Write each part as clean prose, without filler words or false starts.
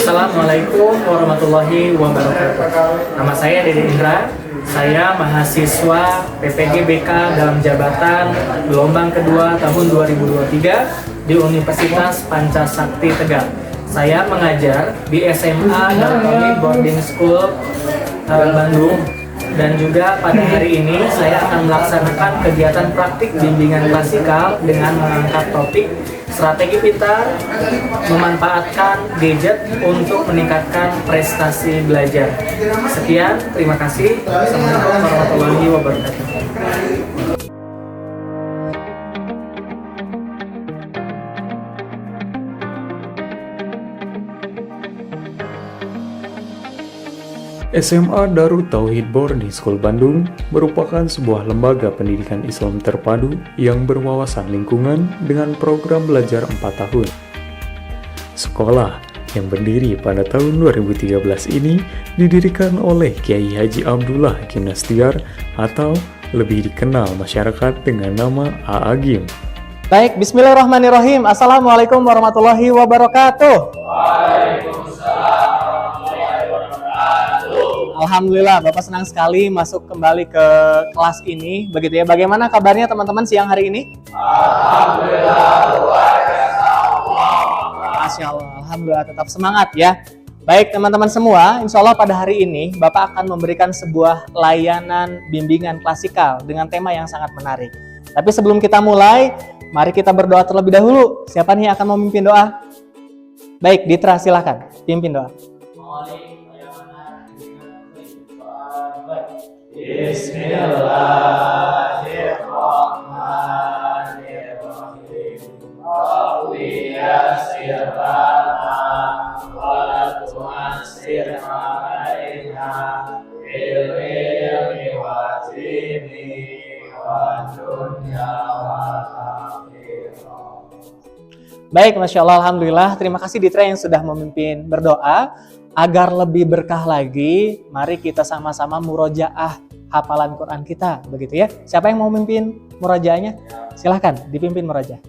Assalamualaikum warahmatullahi wabarakatuh. Nama saya Dede Indra. Saya mahasiswa PPG BK dalam jabatan gelombang kedua tahun 2023 di Universitas Pancasakti Tegal. Saya mengajar di SMA Daltoni Boarding School Bandung. Dan juga pada hari ini saya akan melaksanakan kegiatan praktik bimbingan klasikal dengan mengangkat topik strategi pintar memanfaatkan gadget untuk meningkatkan prestasi belajar. Sekian, terima kasih. Assalamualaikum warahmatullahi wabarakatuh. SMA Darut Tauhid Boarding School Bandung merupakan sebuah lembaga pendidikan Islam terpadu yang berwawasan lingkungan dengan program belajar 4 tahun. Sekolah yang berdiri pada tahun 2013 ini didirikan oleh Kiai Haji Abdullah Gimnastiar atau lebih dikenal masyarakat dengan nama A'agim. Baik, bismillahirrahmanirrahim. Assalamualaikum warahmatullahi wabarakatuh. Alhamdulillah, Bapak senang sekali masuk kembali ke kelas ini, begitu ya. Bagaimana kabarnya teman-teman siang hari ini? Alhamdulillah, luar biasa Allah. Masya Allah, Alhamdulillah tetap semangat ya. Baik teman-teman semua, insya Allah pada hari ini Bapak akan memberikan sebuah layanan bimbingan klasikal dengan tema yang sangat menarik. Tapi sebelum kita mulai, mari kita berdoa terlebih dahulu. Siapa nih yang akan memimpin doa? Baik, Ditra silahkan, pimpin doa. Bismillahirrahmanirrahim. Rabbi yassir lana wa la tu'assir alaina bil ilmi wa dini wa dunya wal akhirah. Baik, Masya Allah, Alhamdulillah. Terima kasih Ditra yang sudah memimpin berdoa. Agar lebih berkah lagi, mari kita sama-sama murojaah hafalan Quran kita, begitu ya. Siapa yang mau memimpin murojaahnya? Silahkan dipimpin murojaah.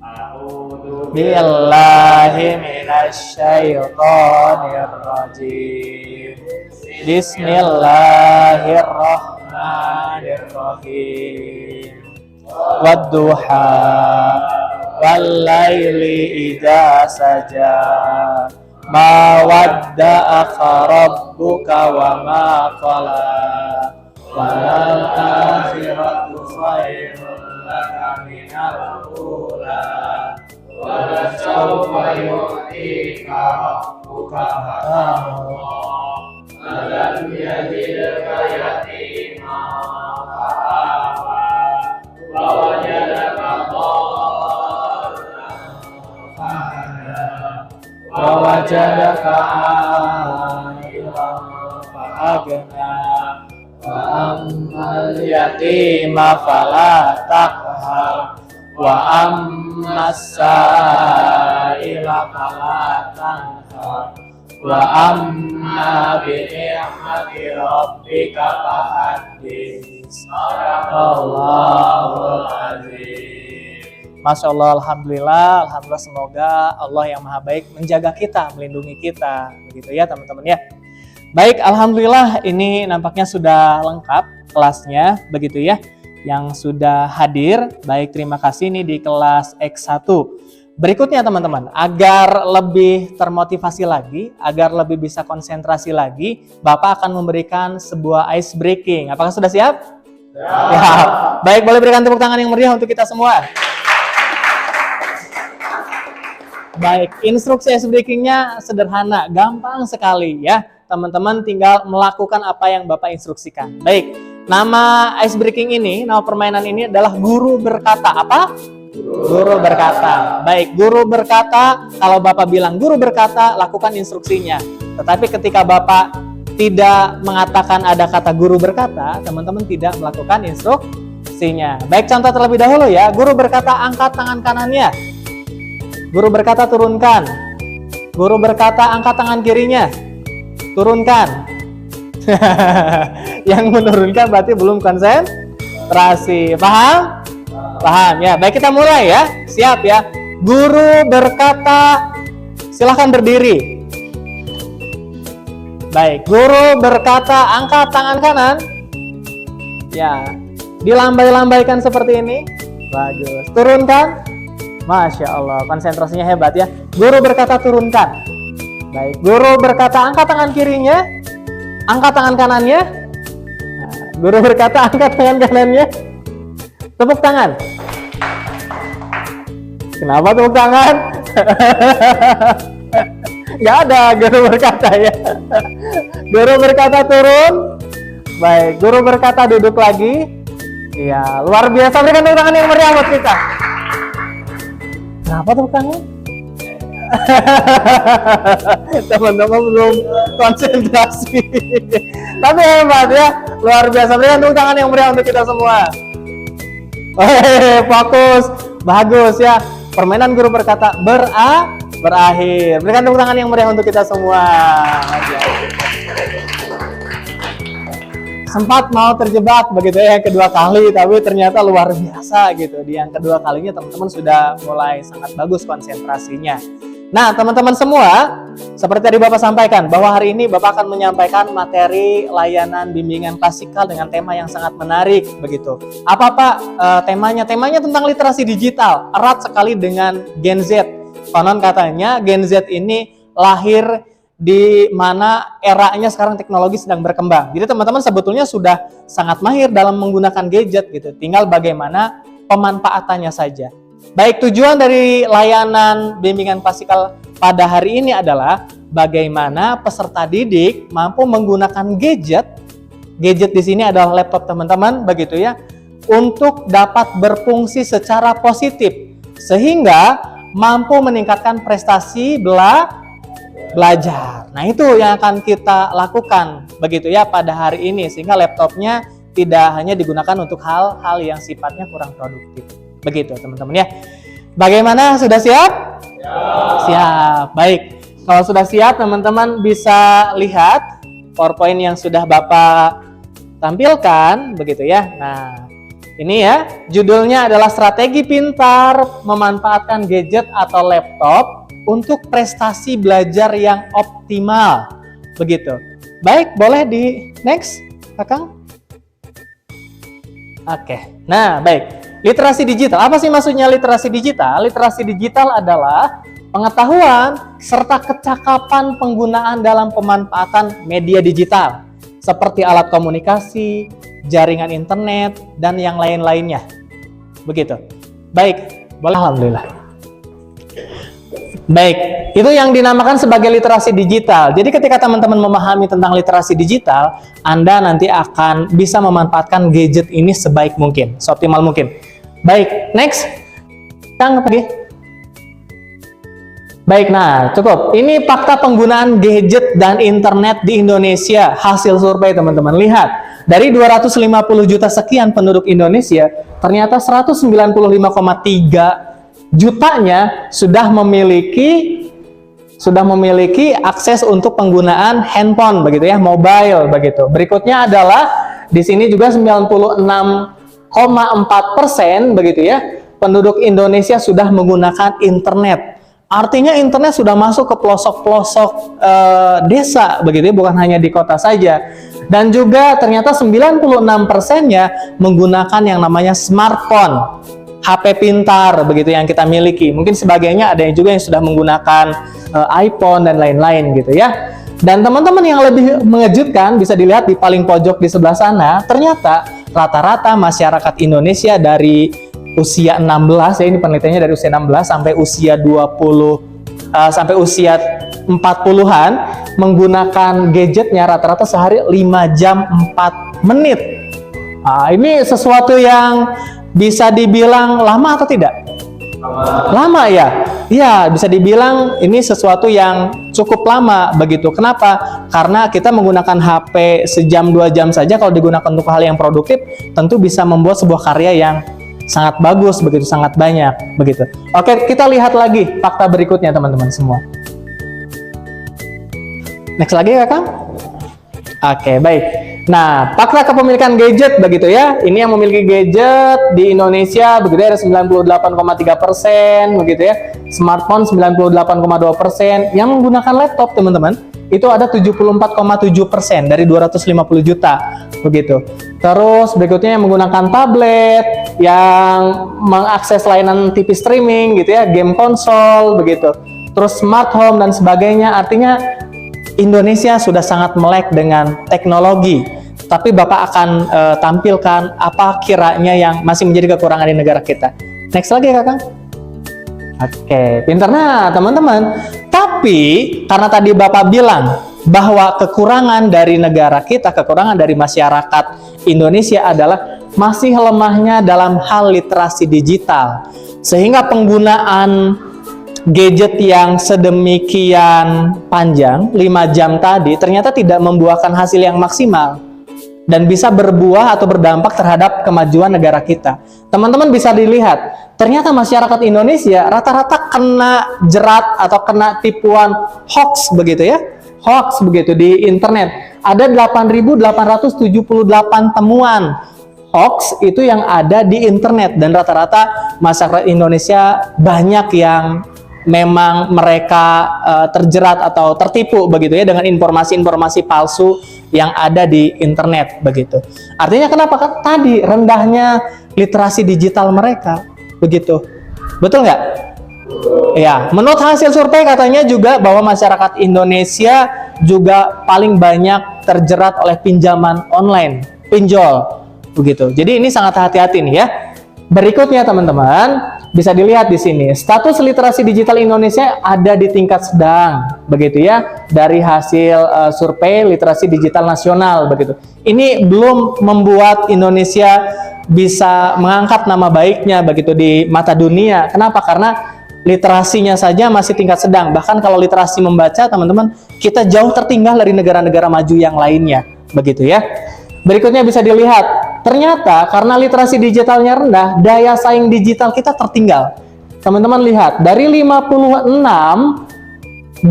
A'udzu billahi minasyaitonir rajim. Bismillahirrahmanirrahim. Wadduha wal laili idza saja. Ma wadda'aka rabbuka wa ma qala walal akhiratu khairun laka minal ula wa sawfa yu'tika rabbuka fatarda alam yajidka yatiman fa'awa wa wajadaka wa wajadaka a'ilan fa'agna wa ammal yatima fala taqhar wa ammas sa'ila fala tanhar wa amma bi ni'mati rabbika fahaddits. Sadaqallahul azim. Masya Allah, Alhamdulillah, Alhamdulillah, semoga Allah yang Maha Baik menjaga kita, melindungi kita, begitu ya teman-teman ya. Baik, Alhamdulillah ini nampaknya sudah lengkap kelasnya, begitu ya. Yang sudah hadir, baik terima kasih nih di kelas X1. Berikutnya teman-teman, agar lebih termotivasi lagi, agar lebih bisa konsentrasi lagi, Bapak akan memberikan sebuah ice breaking. Apakah sudah siap? Ya. Baik, boleh berikan tepuk tangan yang meriah untuk kita semua. Baik, instruksi ice breaking-nya sederhana, gampang sekali ya. Teman-teman tinggal melakukan apa yang Bapak instruksikan. Baik, nama ice breaking ini, nama permainan ini adalah guru berkata. Apa? Guru berkata. Baik, guru berkata, kalau Bapak bilang guru berkata, lakukan instruksinya. Tetapi ketika Bapak tidak mengatakan ada kata guru berkata, teman-teman tidak melakukan instruksinya. Baik, contoh terlebih dahulu ya. Guru berkata, angkat tangan kanannya. Guru berkata, turunkan. Guru berkata, angkat tangan kirinya. Turunkan. Yang menurunkan berarti belum konsentrasi. Paham? Paham ya. Baik, kita mulai ya. Siap ya. Guru berkata, silahkan berdiri. Baik, guru berkata angkat tangan kanan. Ya, dilambai-lambaikan seperti ini. Bagus. Turunkan. Masya Allah, konsentrasinya hebat ya. Guru berkata turunkan. Baik, guru berkata angkat tangan kirinya. Angkat tangan kanannya. Nah, guru berkata angkat tangan kanannya. Tepuk tangan. Kenapa tepuk tangan? Nggak ada guru berkata ya. Guru berkata turun. Baik, guru berkata duduk lagi. Iya, luar biasa. Berikan tepuk tangan yang meriah buat kita. Kenapa tepuk tangan? Teman-teman belum konsentrasi. Tapi hebat ya, luar biasa. Berikan tepuk tangan yang meriah untuk kita semua. Fokus, bagus ya. Permainan guru berkata berakhir. Berikan tepuk tangan yang meriah untuk kita semua. Sempat mau terjebak begitu ya yang kedua kali, tapi ternyata luar biasa gitu. Di yang kedua kalinya teman-teman sudah mulai sangat bagus konsentrasinya. Nah, teman-teman semua, seperti tadi Bapak sampaikan bahwa hari ini Bapak akan menyampaikan materi layanan bimbingan klasikal dengan tema yang sangat menarik begitu. Apa Pak temanya? Temanya tentang literasi digital, erat sekali dengan Gen Z. Konon katanya Gen Z ini lahir di mana eranya sekarang teknologi sedang berkembang. Jadi teman-teman sebetulnya sudah sangat mahir dalam menggunakan gadget gitu. Tinggal bagaimana pemanfaatannya saja. Baik, tujuan dari layanan bimbingan klasikal pada hari ini adalah bagaimana peserta didik mampu menggunakan gadget. Gadget di sini adalah laptop teman-teman, begitu ya, untuk dapat berfungsi secara positif sehingga mampu meningkatkan prestasi belajar. Nah, itu yang akan kita lakukan begitu ya pada hari ini, sehingga laptopnya tidak hanya digunakan untuk hal-hal yang sifatnya kurang produktif. Begitu teman-teman ya. Bagaimana, sudah siap? Siap. Baik. Kalau sudah siap, teman-teman bisa lihat PowerPoint yang sudah Bapak tampilkan begitu ya. Nah, ini ya, judulnya adalah strategi pintar memanfaatkan gadget atau laptop untuk prestasi belajar yang optimal. Begitu. Baik, boleh di next, Kakang? Oke. Nah, baik. Literasi digital. Apa sih maksudnya literasi digital? Literasi digital adalah pengetahuan serta kecakapan penggunaan dalam pemanfaatan media digital seperti alat komunikasi, jaringan internet, dan yang lain-lainnya. Begitu. Baik, boleh. Alhamdulillah. Baik, itu yang dinamakan sebagai literasi digital. Jadi ketika teman-teman memahami tentang literasi digital, Anda nanti akan bisa memanfaatkan gadget ini sebaik mungkin, seoptimal mungkin. Baik, next. Kang, lagi. Baik, nah cukup. Ini fakta penggunaan gadget dan internet di Indonesia. Hasil survei teman-teman. Lihat, dari 250 juta sekian penduduk Indonesia, ternyata 195,3 jutanya sudah memiliki akses untuk penggunaan handphone begitu ya, mobile begitu. Berikutnya adalah di sini juga 96,4% begitu ya, penduduk Indonesia sudah menggunakan internet. Artinya internet sudah masuk ke pelosok-pelosok desa begitu ya, bukan hanya di kota saja. Dan juga ternyata 96%-nya menggunakan yang namanya smartphone, HP pintar begitu yang kita miliki. Mungkin sebagainya ada yang juga yang sudah menggunakan iPhone dan lain-lain gitu ya. Dan teman-teman yang lebih mengejutkan bisa dilihat di paling pojok di sebelah sana, ternyata rata-rata masyarakat Indonesia dari usia 16 ya, ini penelitiannya dari usia 16 sampai usia 40 40-an menggunakan gadgetnya rata-rata sehari 5 jam 4 menit. Nah, ini sesuatu yang bisa dibilang lama atau tidak? Lama ya? Iya, bisa dibilang ini sesuatu yang cukup lama begitu. Kenapa? Karena kita menggunakan HP sejam 2 jam saja kalau digunakan untuk hal yang produktif, tentu bisa membuat sebuah karya yang sangat bagus begitu, sangat banyak begitu. Oke, kita lihat lagi fakta berikutnya teman-teman semua. Next lagi Kakak. Oke, baik. Nah, fakta kepemilikan gadget begitu ya. Ini yang memiliki gadget di Indonesia begitu ya, ada 98,3% begitu ya. Smartphone 98,2%. Yang menggunakan laptop teman-teman itu ada 74,7% dari 250 juta begitu. Terus berikutnya yang menggunakan tablet, yang mengakses layanan TV streaming gitu ya, game konsol begitu. Terus smart home dan sebagainya. Artinya Indonesia sudah sangat melek dengan teknologi. Tapi Bapak akan tampilkan apa kiranya yang masih menjadi kekurangan di negara kita. Next lagi Kakak. Oke, pintar. Nah, teman-teman. Tapi karena tadi Bapak bilang bahwa kekurangan dari negara kita, kekurangan dari masyarakat Indonesia adalah masih lemahnya dalam hal literasi digital. Sehingga penggunaan gadget yang sedemikian panjang, 5 jam tadi, ternyata tidak membuahkan hasil yang maksimal dan bisa berbuah atau berdampak terhadap kemajuan negara kita. Teman-teman bisa dilihat, ternyata masyarakat Indonesia rata-rata kena jerat atau kena tipuan hoax begitu ya. Hoax begitu di internet. Ada 8.878 temuan hoax itu yang ada di internet, dan rata-rata masyarakat Indonesia banyak yang memang mereka terjerat atau tertipu begitu ya dengan informasi-informasi palsu yang ada di internet begitu. Artinya kenapa? Kan tadi rendahnya literasi digital mereka begitu. Betul nggak? Ya, menurut hasil survei katanya juga bahwa masyarakat Indonesia juga paling banyak terjerat oleh pinjaman online, pinjol begitu. Jadi ini sangat hati-hati nih ya. Berikutnya teman-teman, bisa dilihat di sini, status literasi digital Indonesia ada di tingkat sedang, begitu ya, dari hasil survei literasi digital nasional, begitu. Ini belum membuat Indonesia bisa mengangkat nama baiknya, begitu, di mata dunia. Kenapa? Karena literasinya saja masih tingkat sedang. Bahkan kalau literasi membaca, teman-teman, kita jauh tertinggal dari negara-negara maju yang lainnya, begitu ya. Berikutnya bisa dilihat, ternyata karena literasi digitalnya rendah, daya saing digital kita tertinggal. Teman-teman lihat, dari 63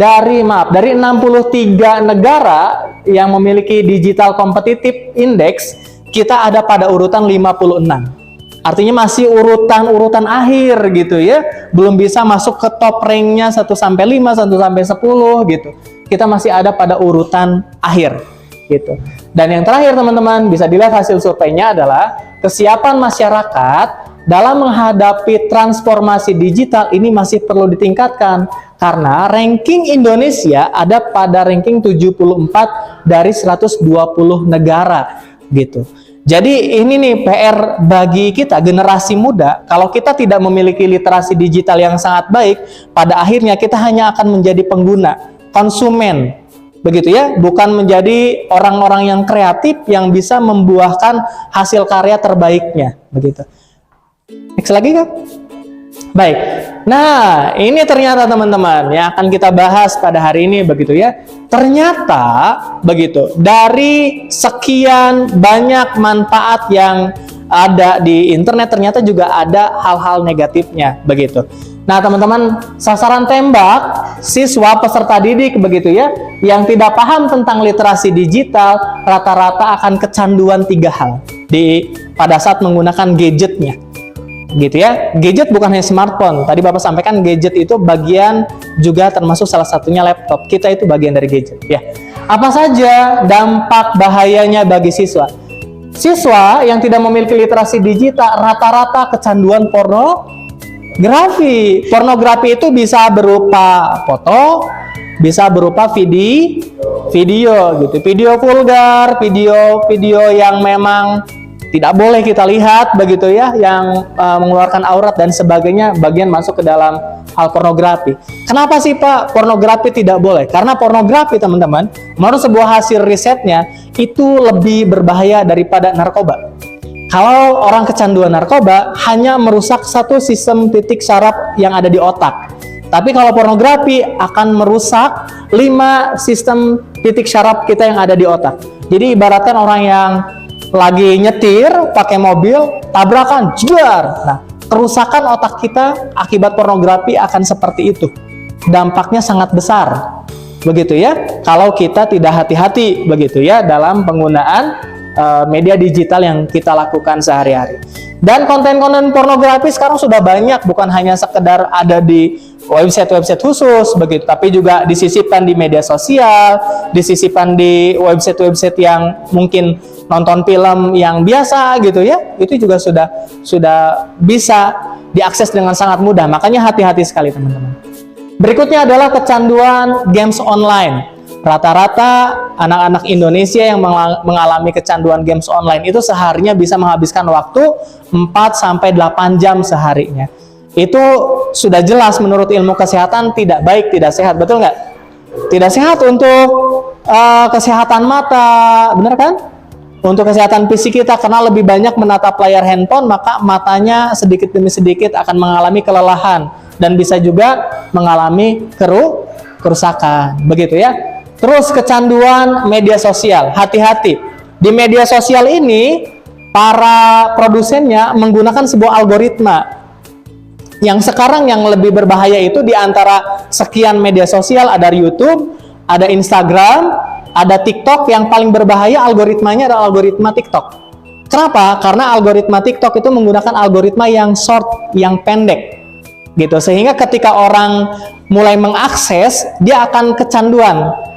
negara yang memiliki digital competitive index, kita ada pada urutan 56. Artinya masih urutan akhir gitu ya. Belum bisa masuk ke top ranknya 1 sampai 5, 1 sampai 10 gitu. Kita masih ada pada urutan akhir gitu. Dan yang terakhir teman-teman, bisa dilihat hasil surveinya adalah kesiapan masyarakat dalam menghadapi transformasi digital ini masih perlu ditingkatkan, karena ranking Indonesia ada pada ranking 74 dari 120 negara gitu. Jadi ini nih PR bagi kita generasi muda. Kalau kita tidak memiliki literasi digital yang sangat baik, pada akhirnya kita hanya akan menjadi pengguna, konsumen begitu ya, bukan menjadi orang-orang yang kreatif yang bisa membuahkan hasil karya terbaiknya begitu. Next lagi kan? Baik. Nah, ini ternyata teman-teman yang akan kita bahas pada hari ini begitu ya. Ternyata begitu, dari sekian banyak manfaat yang ada di internet, ternyata juga ada hal-hal negatifnya begitu. Nah, teman-teman, sasaran tembak siswa peserta didik begitu ya, yang tidak paham tentang literasi digital rata-rata akan kecanduan 3 hal pada saat menggunakan gadgetnya. Gitu ya. Gadget bukan hanya smartphone. Tadi Bapak sampaikan gadget itu bagian juga termasuk salah satunya laptop. Kita itu bagian dari gadget ya. Apa saja dampak bahayanya bagi siswa? Siswa yang tidak memiliki literasi digital rata-rata kecanduan pornografi. Pornografi itu bisa berupa foto, bisa berupa video gitu. Video vulgar, video yang memang tidak boleh kita lihat begitu ya, yang mengeluarkan aurat dan sebagainya, bagian masuk ke dalam hal pornografi. Kenapa sih Pak pornografi tidak boleh? Karena pornografi teman-teman, menurut sebuah hasil risetnya itu lebih berbahaya daripada narkoba. Kalau orang kecanduan narkoba hanya merusak satu sistem titik saraf yang ada di otak. Tapi kalau pornografi akan merusak 5 sistem titik saraf kita yang ada di otak. Jadi ibaratkan orang yang lagi nyetir pakai mobil, tabrakan, jedar. Nah, kerusakan otak kita akibat pornografi akan seperti itu. Dampaknya sangat besar. Begitu ya. Kalau kita tidak hati-hati begitu ya dalam penggunaan media digital yang kita lakukan sehari-hari. Dan konten-konten pornografi sekarang sudah banyak, bukan hanya sekedar ada di website-website khusus begitu, tapi juga disisipkan di media sosial, disisipkan di website-website yang mungkin nonton film yang biasa gitu ya, itu juga sudah bisa diakses dengan sangat mudah. Makanya hati-hati sekali teman-teman. Berikutnya adalah kecanduan games online. Rata-rata anak-anak Indonesia yang mengalami kecanduan games online itu seharinya bisa menghabiskan waktu 4-8 jam seharinya. Itu sudah jelas menurut ilmu kesehatan tidak baik, tidak sehat, betul nggak? Tidak sehat untuk kesehatan mata, benar kan? Untuk kesehatan fisik kita, karena lebih banyak menatap layar handphone, maka matanya sedikit demi sedikit akan mengalami kelelahan dan bisa juga mengalami kerusakan, begitu ya. Terus kecanduan media sosial, hati-hati. Di media sosial ini, para produsennya menggunakan sebuah algoritma. Yang sekarang yang lebih berbahaya itu di antara sekian media sosial, ada YouTube, ada Instagram, ada TikTok. Yang paling berbahaya algoritmanya adalah algoritma TikTok. Kenapa? Karena algoritma TikTok itu menggunakan algoritma yang short, yang pendek. Gitu. Sehingga ketika orang mulai mengakses, dia akan kecanduan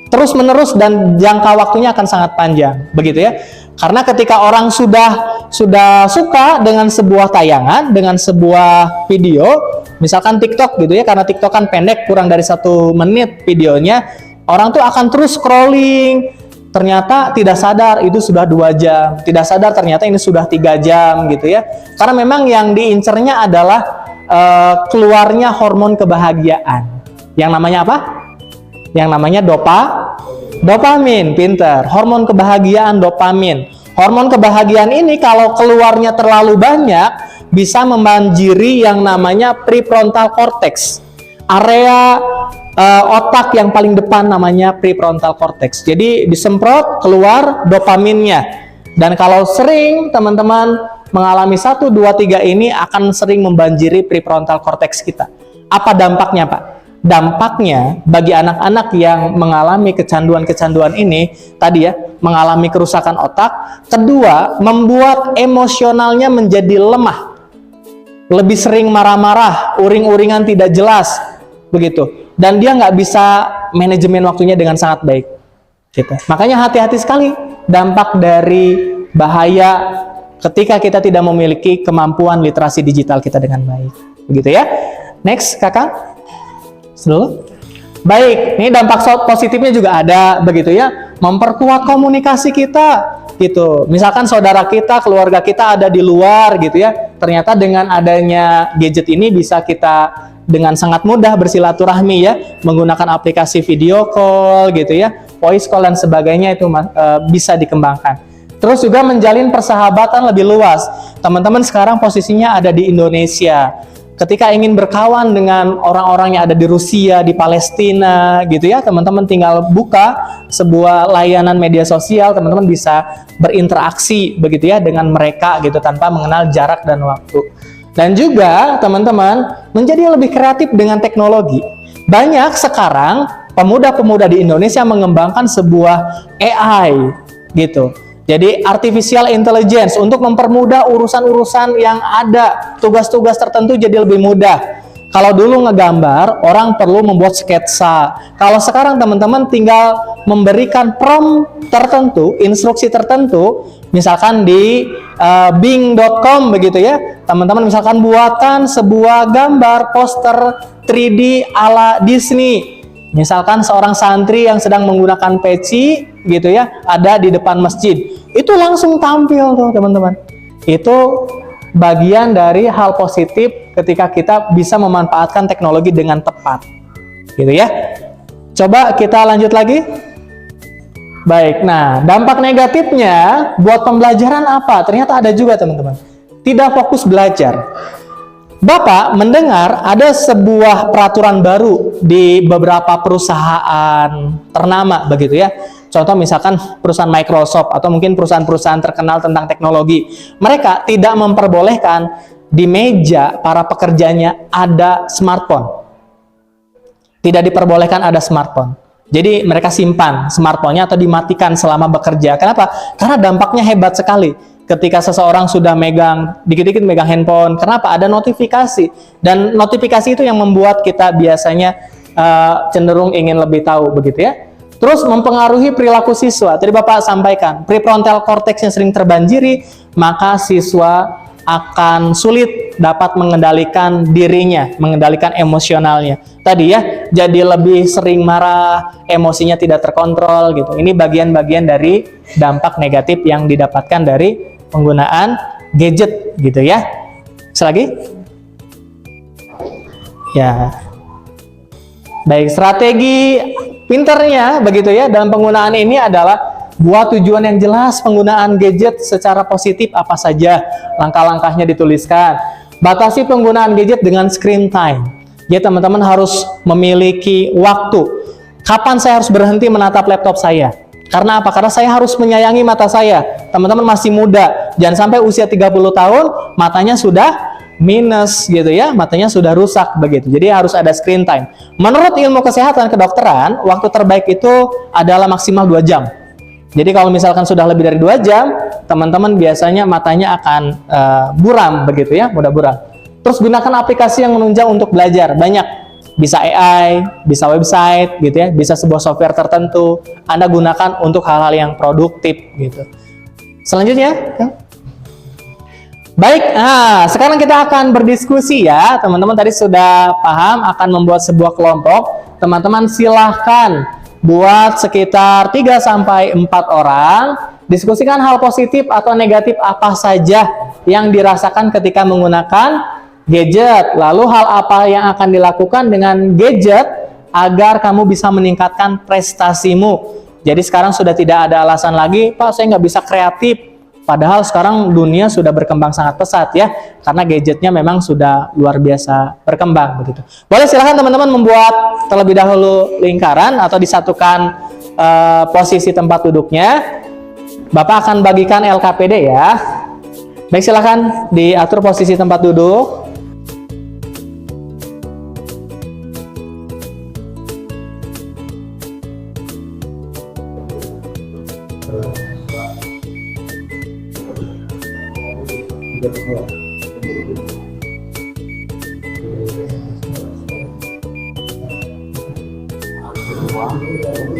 terus menerus dan jangka waktunya akan sangat panjang, begitu ya. Karena ketika orang sudah suka dengan sebuah tayangan, dengan sebuah video, misalkan TikTok gitu ya, karena TikTok kan pendek, kurang dari 1 menit videonya, orang tuh akan terus scrolling, ternyata tidak sadar itu sudah 2 jam, tidak sadar ternyata ini sudah 3 jam gitu ya. Karena memang yang diincernya adalah keluarnya hormon kebahagiaan. Yang namanya apa? Yang namanya dopamin, pinter. Hormon kebahagiaan dopamin. Hormon kebahagiaan ini kalau keluarnya terlalu banyak bisa membanjiri yang namanya prefrontal cortex. Area otak yang paling depan namanya prefrontal cortex. Jadi disemprot keluar dopaminnya. Dan kalau sering teman-teman mengalami 1, 2, 3 ini akan sering membanjiri prefrontal cortex kita. Apa dampaknya, Pak? Dampaknya bagi anak-anak yang mengalami kecanduan-kecanduan ini tadi ya, mengalami kerusakan otak. Kedua, membuat emosionalnya menjadi lemah, lebih sering marah-marah, uring-uringan tidak jelas begitu, dan dia nggak bisa manajemen waktunya dengan sangat baik gitu. Makanya hati-hati sekali dampak dari bahaya ketika kita tidak memiliki kemampuan literasi digital kita dengan baik, begitu ya. Next, kakak. Dulu. Baik, ini dampak positifnya juga ada begitu ya, memperkuat komunikasi kita gitu. Misalkan saudara kita, keluarga kita ada di luar gitu ya, ternyata dengan adanya gadget ini bisa kita dengan sangat mudah bersilaturahmi ya, menggunakan aplikasi video call gitu ya, voice call dan sebagainya, itu bisa dikembangkan. Terus juga menjalin persahabatan lebih luas. Teman-teman sekarang posisinya ada di Indonesia. Ketika ingin berkawan dengan orang-orang yang ada di Rusia, di Palestina gitu ya, teman-teman tinggal buka sebuah layanan media sosial, teman-teman bisa berinteraksi begitu ya dengan mereka gitu tanpa mengenal jarak dan waktu. Dan juga teman-teman menjadi lebih kreatif dengan teknologi. Banyak sekarang pemuda-pemuda di Indonesia mengembangkan sebuah AI gitu. Jadi artificial intelligence untuk mempermudah urusan-urusan yang ada, tugas-tugas tertentu jadi lebih mudah. Kalau dulu ngegambar, orang perlu membuat sketsa. Kalau sekarang teman-teman tinggal memberikan prompt tertentu, instruksi tertentu, misalkan di bing.com begitu ya. Teman-teman misalkan buatkan sebuah gambar poster 3D ala Disney. Misalkan seorang santri yang sedang menggunakan peci gitu ya, ada di depan masjid. Itu langsung tampil tuh teman-teman. Itu bagian dari hal positif ketika kita bisa memanfaatkan teknologi dengan tepat. Gitu ya. Coba kita lanjut lagi. Baik, nah dampak negatifnya buat pembelajaran apa? Ternyata ada juga teman-teman. Tidak fokus belajar. Bapak mendengar ada sebuah peraturan baru di beberapa perusahaan ternama begitu ya. Contoh misalkan perusahaan Microsoft atau mungkin perusahaan-perusahaan terkenal tentang teknologi. Mereka tidak memperbolehkan di meja para pekerjanya ada smartphone. Tidak diperbolehkan ada smartphone. Jadi mereka simpan smartphone-nya atau dimatikan selama bekerja. Kenapa? Karena dampaknya hebat sekali. ketika seseorang sudah dikit-dikit megang handphone. Kenapa? Ada notifikasi. Dan notifikasi itu yang membuat kita biasanya cenderung ingin lebih tahu, begitu ya. Terus mempengaruhi perilaku siswa. Tadi Bapak sampaikan, prefrontal cortex yang sering terbanjiri, maka siswa akan sulit dapat mengendalikan dirinya, mengendalikan emosionalnya. Tadi ya, jadi lebih sering marah, emosinya tidak terkontrol gitu. Ini bagian-bagian dari dampak negatif yang didapatkan dari penggunaan gadget gitu ya. Selagi? Ya. Baik, strategi pinternya begitu ya dalam penggunaan ini adalah buat tujuan yang jelas penggunaan gadget secara positif apa saja, langkah-langkahnya dituliskan. Batasi penggunaan gadget dengan screen time. Ya, teman-teman harus memiliki waktu. Kapan saya harus berhenti menatap laptop saya? Karena apa? Karena saya harus menyayangi mata saya. Teman-teman masih muda, jangan sampai usia 30 tahun matanya sudah minus gitu ya, matanya sudah rusak begitu. Jadi harus ada screen time. Menurut ilmu kesehatan kedokteran, waktu terbaik itu adalah maksimal 2 jam. Jadi kalau misalkan sudah lebih dari 2 jam, teman-teman biasanya matanya akan buram begitu ya, mudah buram. Terus gunakan aplikasi yang menunjang untuk belajar. Banyak, bisa AI, bisa website gitu ya, bisa sebuah software tertentu. Anda gunakan untuk hal-hal yang produktif gitu. Selanjutnya, baik, sekarang kita akan berdiskusi ya. Teman-teman tadi sudah paham akan membuat sebuah kelompok. Teman-teman silahkan buat sekitar 3-4 orang. Diskusikan hal positif atau negatif apa saja yang dirasakan ketika menggunakan gadget. Lalu hal apa yang akan dilakukan dengan gadget agar kamu bisa meningkatkan prestasimu. Jadi sekarang sudah tidak ada alasan lagi, Pak saya nggak bisa kreatif. Padahal sekarang dunia sudah berkembang sangat pesat ya, karena gadgetnya memang sudah luar biasa berkembang begitu. Boleh silahkan teman-teman membuat terlebih dahulu lingkaran atau disatukan posisi tempat duduknya. Bapak akan bagikan LKPD ya. Baik, silahkan diatur posisi tempat duduk.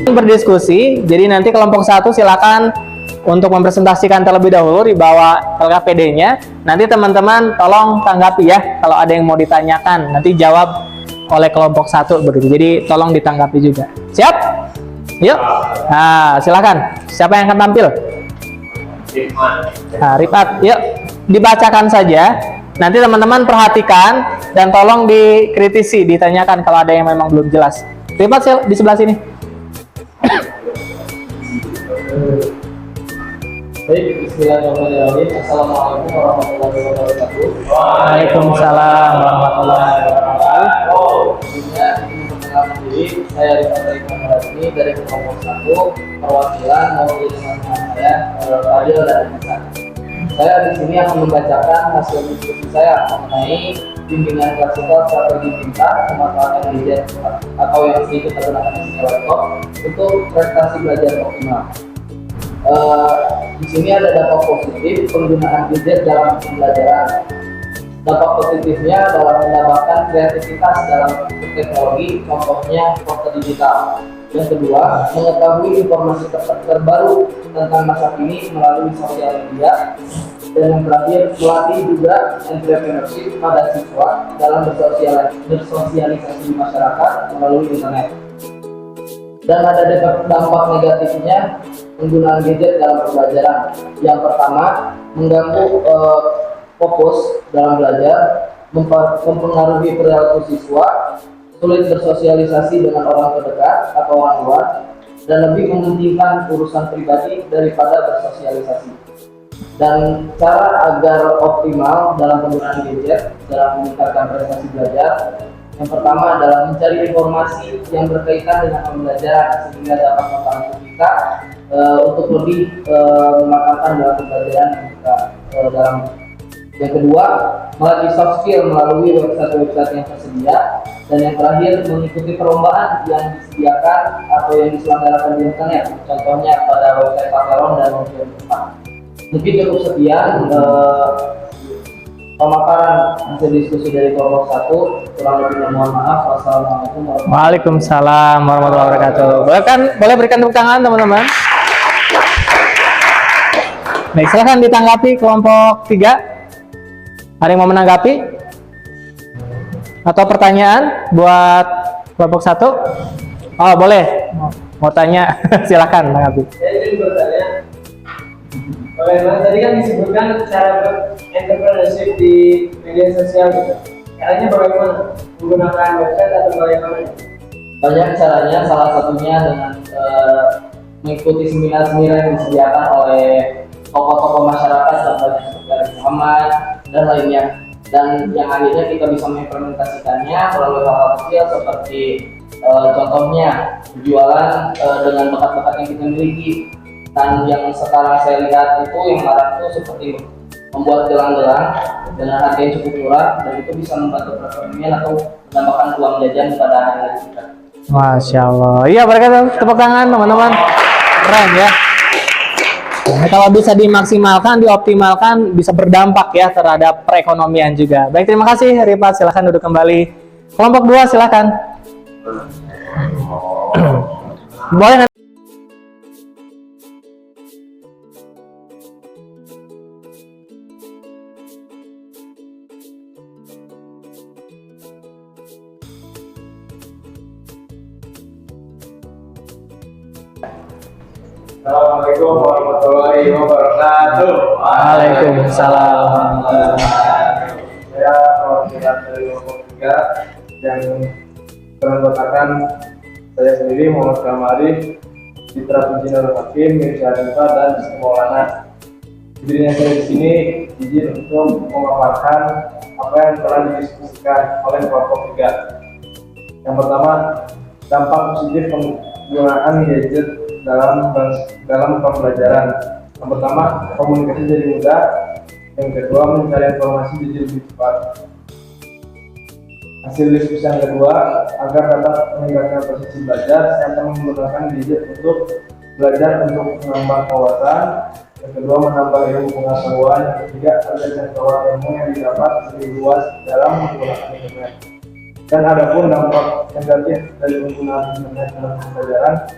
Berdiskusi, jadi nanti kelompok 1 silakan untuk mempresentasikan terlebih dahulu di bawah LKPD-nya. Nanti teman-teman tolong tanggapi ya kalau ada yang mau ditanyakan, nanti jawab oleh kelompok 1 begitu. Jadi tolong ditanggapi juga. Siap? Yuk. Nah, silakan. Siapa yang akan tampil? Nah, Rifat, yuk dibacakan saja. Nanti teman-teman perhatikan dan tolong dikritisi, ditanyakan kalau ada yang memang belum jelas. Rifat di sebelah sini. Baik, bismillahirrahmanirrahim. Assalamualaikum warahmatullahi wabarakatuh. Waalaikumsalam warahmatullahi wabarakatuh. Sebelumnya ingin memperkenalkan diri, saya Rifat Rasmi dari kelompok 1 perwakilan mewakili teman-teman saya Fadil dan Hasan. Saya di sini akan membacakan hasil diskusi saya mengenai bimbingan klasikal strategi pintar pemanfaatan gadget atau yang sedikit tergunakan di laptop untuk prestasi belajar optimal. Di sini ada dampak positif penggunaan gadget dalam pembelajaran. Dampak positifnya dalam mendapatkan kreativitas dalam teknologi, contohnya foto digital. Yang kedua, mengetahui informasi terbaru tentang masa kini melalui sosial media. Dan yang terakhir, melatih juga entrepreneurship pada siswa dalam bersosialisasi di masyarakat melalui internet. Dan ada dampak negatifnya penggunaan gadget dalam pembelajaran. Yang pertama, mengganggu fokus dalam belajar, mempengaruhi perilaku siswa, sulit bersosialisasi dengan orang terdekat atau orang luar, dan lebih mementingkan urusan pribadi daripada bersosialisasi. Dan cara agar optimal dalam penggunaan gadget dalam meningkatkan prestasi belajar, yang pertama adalah mencari informasi yang berkaitan dengan pembelajaran sehingga dapat membantu kita untuk lebih mematangkan dalam pembelajaran kita dalam. Yang kedua, melatih soft skill melalui website-website yang tersedia. Dan yang terakhir, mengikuti perlombaan yang disediakan atau yang diselenggarakan di internet, contohnya pada website Paperon dan website Jepang. Mungkin cukup sekian pemaparan hasil diskusi dari kelompok 1. Kurang lebihnya mohon maaf. Wassalamualaikum warahmatullahi wabarakatuh. Waalaikumsalam warahmatullahi wabarakatuh. Boleh berikan tepuk tangan teman-teman. Baik, silahkan ditanggapi kelompok 3. Ada yang mau menanggapi? Atau pertanyaan buat kelompok 1? Oh, boleh. Mau tanya, silahkan tanggapi. Saya ingin bertanya, bagaimana tadi kan disebutkan cara entrepreneurship di media sosial gitu. Caranya bagaimana? Menggunakan website atau bagaimana? Banyak caranya, salah satunya dengan mengikuti seminar-seminar yang disediakan oleh tokoh-tokoh masyarakat contohnya seperti Arif Muhammad dan lainnya. Dan yang akhirnya kita bisa mengimplementasikannya melalui hal-hal kecil seperti contohnya jualan dengan bakat-bakat yang kita miliki. Dan yang sekarang saya lihat itu yang marak itu seperti membuat gelang-gelang dengan harga yang cukup murah dan itu bisa membantu perekonomian atau menambahkan uang jajan pada hari-hari kita. Masya Allah. Iya, berikan tepuk tangan teman-teman. Keren ya. Nah, kalau bisa dimaksimalkan, dioptimalkan, bisa berdampak ya terhadap perekonomian juga. Baik, terima kasih Rifat. Silahkan duduk kembali. Kelompok 2 silahkan. Boleh. Assalamualaikum warahmatullahi wabarakatuh. Waalaikumsalam. Saya perwakilan dari kelompok 3 yang beranggotakan saya sendiri Muhammad Kamari, Citra Puji Nurul Hakim, Mirza Hanifah dan Maulana. Dirinya saya di sini izin untuk memaparkan apa yang telah didiskusikan oleh kelompok 3. Yang pertama, dampak positif penggunaan gadget dalam pembelajaran. Yang pertama, komunikasi jadi mudah. Yang kedua, mencari informasi jadi lebih cepat. Hasil diskusi yang kedua, agar dapat meningkatkan posisi belajar, saya akan menggunakan gadget untuk belajar untuk menambah wawasan. Yang kedua, menambah ilmu pengetahuan. Yang ketiga, agar jangkauan ilmu yang didapat lebih luas dalam menggunakan internet. Dan adapun dampak negatif dari penggunaan internet dalam pembelajaran,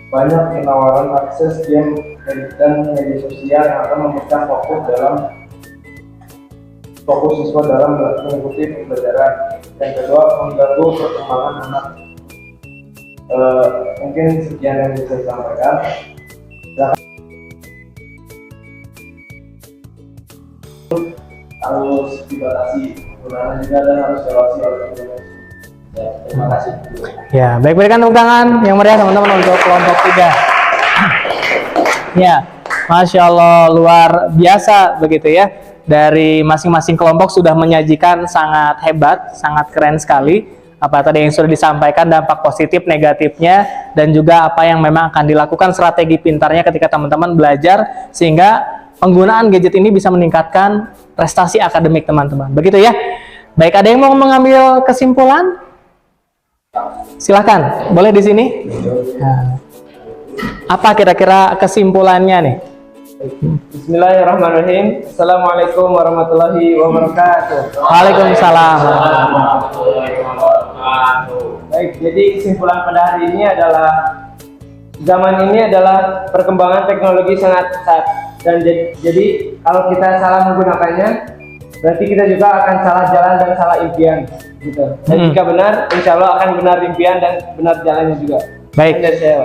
banyak penawaran akses game dan media sosial yang akan memecah fokus siswa dalam mengikuti pembelajaran. Yang kedua, mengganggu perkembangan anak. Mungkin sekian yang bisa saya sampaikan. Harus dibatasi penggunaan juga dan harus diawasi oleh pemerintah. Terima kasih. Ya, baik, berikan tepuk tangan yang meriah teman-teman untuk kelompok 3. Ya, Masya Allah, luar biasa begitu ya. Dari masing-masing kelompok sudah menyajikan sangat hebat, sangat keren sekali. Apa tadi yang sudah disampaikan, dampak positif, negatifnya, dan juga apa yang memang akan dilakukan strategi pintarnya ketika teman-teman belajar, sehingga penggunaan gadget ini bisa meningkatkan prestasi akademik teman-teman. Begitu ya. Baik, ada yang mau mengambil kesimpulan? Silahkan, boleh di sini. Nah, apa kira-kira kesimpulannya nih? Bismillahirrahmanirrahim. Assalamualaikum warahmatullahi wabarakatuh. Waalaikumsalam. Baik, jadi kesimpulan pada hari ini adalah zaman ini adalah perkembangan teknologi sangat pesat dan jadi kalau kita salah menggunakannya berarti kita juga akan salah jalan dan salah impian gitu. Dan jika benar, insya Allah akan benar impian dan benar jalannya juga. Baik.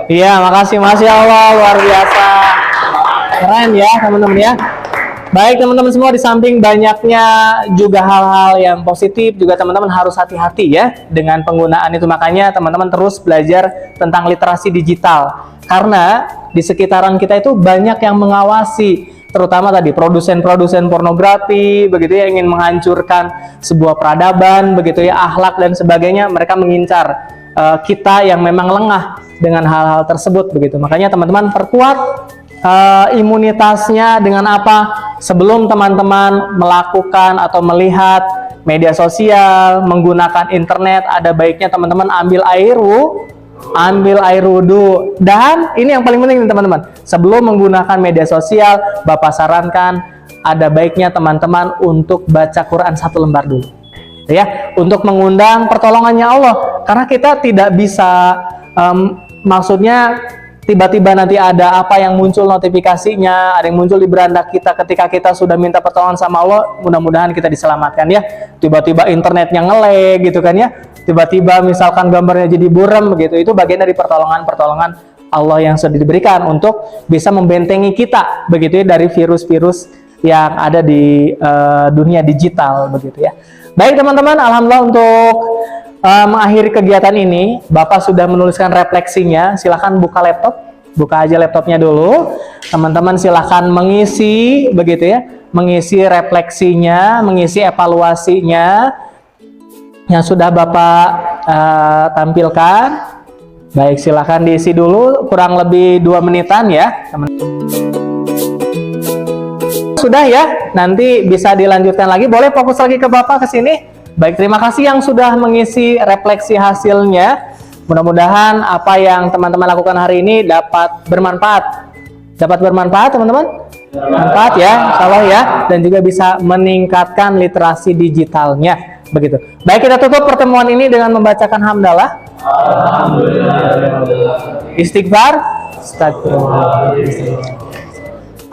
Iya, makasih, Masya Allah, luar biasa. Keren ya teman-teman ya. Baik teman-teman semua, di samping banyaknya juga hal-hal yang positif, juga teman-teman harus hati-hati ya dengan penggunaan itu. Makanya teman-teman terus belajar tentang literasi digital. Karena di sekitaran kita itu banyak yang mengawasi, terutama tadi produsen-produsen pornografi, begitu ya, ingin menghancurkan sebuah peradaban, begitu ya, akhlak dan sebagainya. Mereka mengincar kita yang memang lengah dengan hal-hal tersebut, begitu. Makanya teman-teman perkuat imunitasnya dengan apa? Sebelum teman-teman melakukan atau melihat media sosial, menggunakan internet, ada baiknya teman-teman ambil air ambil air wudhu. Dan ini yang paling penting nih teman-teman, sebelum menggunakan media sosial, Bapak sarankan ada baiknya teman-teman untuk baca Quran 1 lembar dulu, ya, untuk mengundang pertolongannya Allah. Karena kita tidak bisa, maksudnya tiba-tiba nanti ada apa yang muncul notifikasinya, ada yang muncul di beranda kita ketika kita sudah minta pertolongan sama Allah. Mudah-mudahan kita diselamatkan ya. Tiba-tiba internetnya nge-lag gitu kan ya, tiba-tiba misalkan gambarnya jadi buram begitu. Itu bagian dari pertolongan Allah yang sudah diberikan untuk bisa membentengi kita begitu ya dari virus-virus yang ada di dunia digital begitu ya. Baik teman-teman, alhamdulillah untuk mengakhiri kegiatan ini, Bapak sudah menuliskan refleksinya. Silahkan buka laptop, buka aja laptopnya dulu. Teman-teman silahkan mengisi begitu ya, mengisi refleksinya, mengisi evaluasinya yang sudah Bapak tampilkan. Baik, silahkan diisi dulu, kurang lebih 2 menitan ya teman-teman. Sudah ya, nanti bisa dilanjutkan lagi. Boleh fokus lagi ke Bapak ke sini. Baik, terima kasih yang sudah mengisi refleksi hasilnya. Mudah-mudahan apa yang teman-teman lakukan hari ini dapat bermanfaat. Dapat bermanfaat teman-teman? Bermanfaat ya, insya Allah ya. Dan juga bisa meningkatkan literasi digitalnya. Begitu. Baik, kita tutup pertemuan ini dengan membacakan hamdalah. Istighfar. Astagfirullah.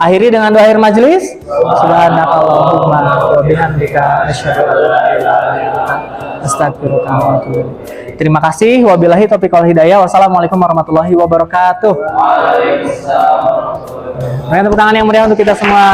Akhiri dengan doa akhir majelis. Subhanakallahumma wa bihamdika asyhadu an la ilaha illa anta astaghfiruka wa atubu ilaik. Terima kasih. Wabillahi taufiq wal hidayah. Wassalamualaikum warahmatullahi wabarakatuh. Waalaikumsalam. Berikan tepuk tangan yang meriah untuk kita semua.